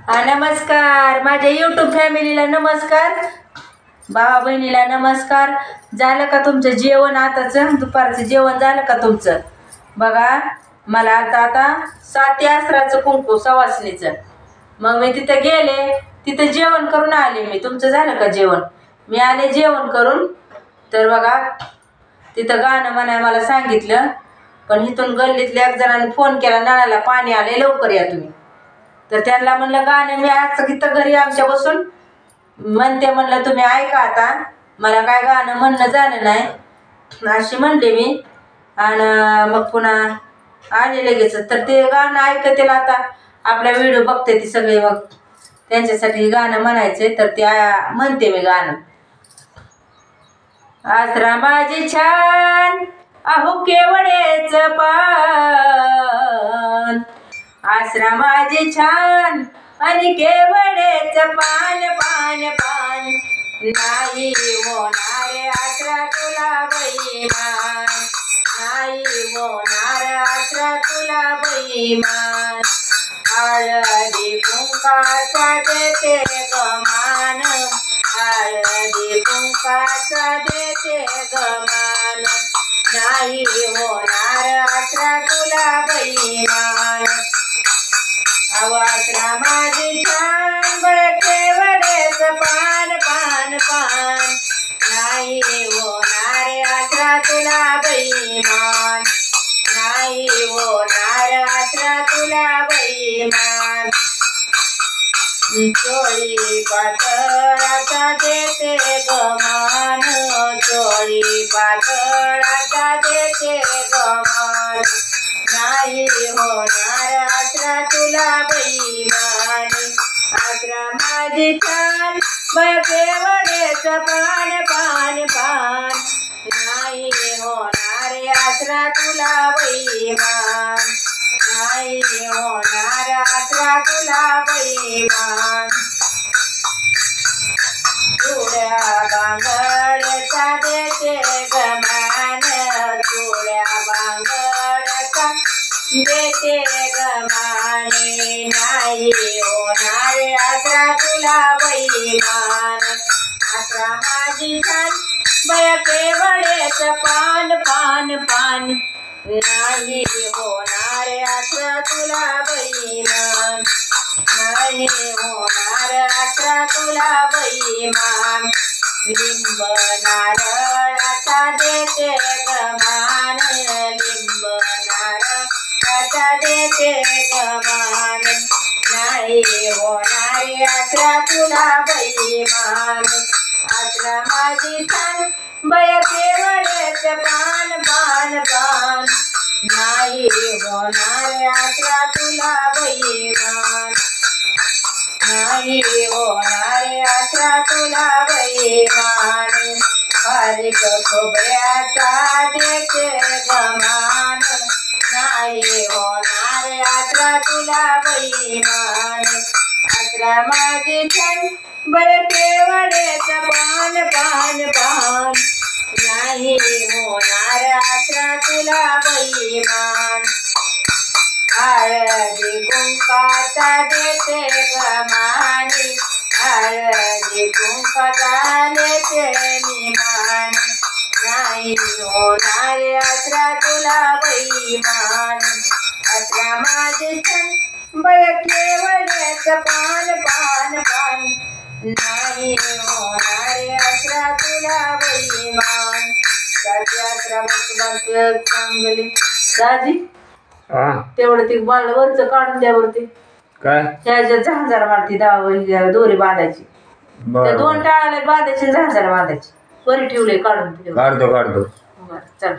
नमस्कार माझ्या यूट्यूब फॅमिलीला नमस्कार, भावा बहिणीला नमस्कार. झालं का तुमचं जेवण? आताचं दुपारचं जेवण झालं का तुमचं? बघा मला आता 7 आसराचं कुंकू सवासणीचं. मग मी तिथं गेले, तिथं जेवण करून आले मी. तुमचं झालं का जेवण? मी आले जेवण करून. तर बघा तिथं गाणं म्हणाय मला सांगितलं, पण इथून गल्लीतल्या एक जणांनी फोन केला, नळाला पाणी आले लवकर या तुम्ही. तर त्यांना म्हणलं गाणं मी आज इथं घरी आमच्या बसून म्हणते, म्हणलं तुम्ही ऐका आता, मला काय गाणं म्हणणं झालं नाही अशी म्हणले मी. आणि मग पुन्हा आले लगेच. तर ते गाणं ऐकतेला आता आपला व्हिडिओ बघते ती सगळे, मग त्यांच्यासाठी गाणं म्हणायचे. तर ते म्हणते मी गाणं. आसरा माझी छान अहो केवडेच पान, आसरा माझी छान आणि केवडेच पान पान पान. नाही होणार आसरा तुला बैमान, नाही होणार आसरा तुला बैमान. हळदी कुंकाचा देते गमान, हळदी कुंकाचा देते गमान. नाही होणार आसरा तुला बैमान. आसरा माझी छान केवडेच पान पान पान. नाही होणार आसरा तुला बैमान, नाही होणार आसरा तुला बैमान. चोळी पातळाचा देते गमान, चोळी पातळाचा देते गमान. नाही होणार आसरा तुला बैमान. आसरा माझी छान केवडेच पान पान पान. नाही होणार आसरा तुला बैमान, नाही होणार आसरा तुला बैमान. चुड्या बांगड्याचा देते गमान, चुड्या बांगड्याचा देते गमाने. नाही होणार आसरा तुला बैमान. आसरा माझी छान केवडेच पान पान पान. नाही होणार आसरा तुला बैमान, नाही होणार आसरा तुला बैमान. लिंब नारळाचा देते गमान, लिंब नारळाचा देते गमान. नाही होणार आसरा तुला बैमान. आसरा माझी छान केवडेच पान पान पान. नाही होणार आसरा तुला बैमान, नाही होणार आसरा तुला बैमान. बारीक खोबऱ्याचा देते गमान, नाही होणार आसरा तुला बैमान. आसरा माझी छान केवडेच पान पान पान. नाही होणार आसरा तुला बैमान. हळदी कुंकाचा देते गमाने, हळदी कुंकाचा देते निमान. नाही होणार आसरा तुला बैमान. आसरा माझे छान केवडेच पान पान पान. नाही होणार आसरा तुला बैमान. साची आसरा मस्त चांगले दाजी तेवढं ते मला वरचं काढून द्या वरती. काय ह्याच्यात झांजार मारती दोरी बांधायची, त्या 2 टाळाला बांधायची, झांजार बांधायची. वरी ठेवले काढून. काढतो चला.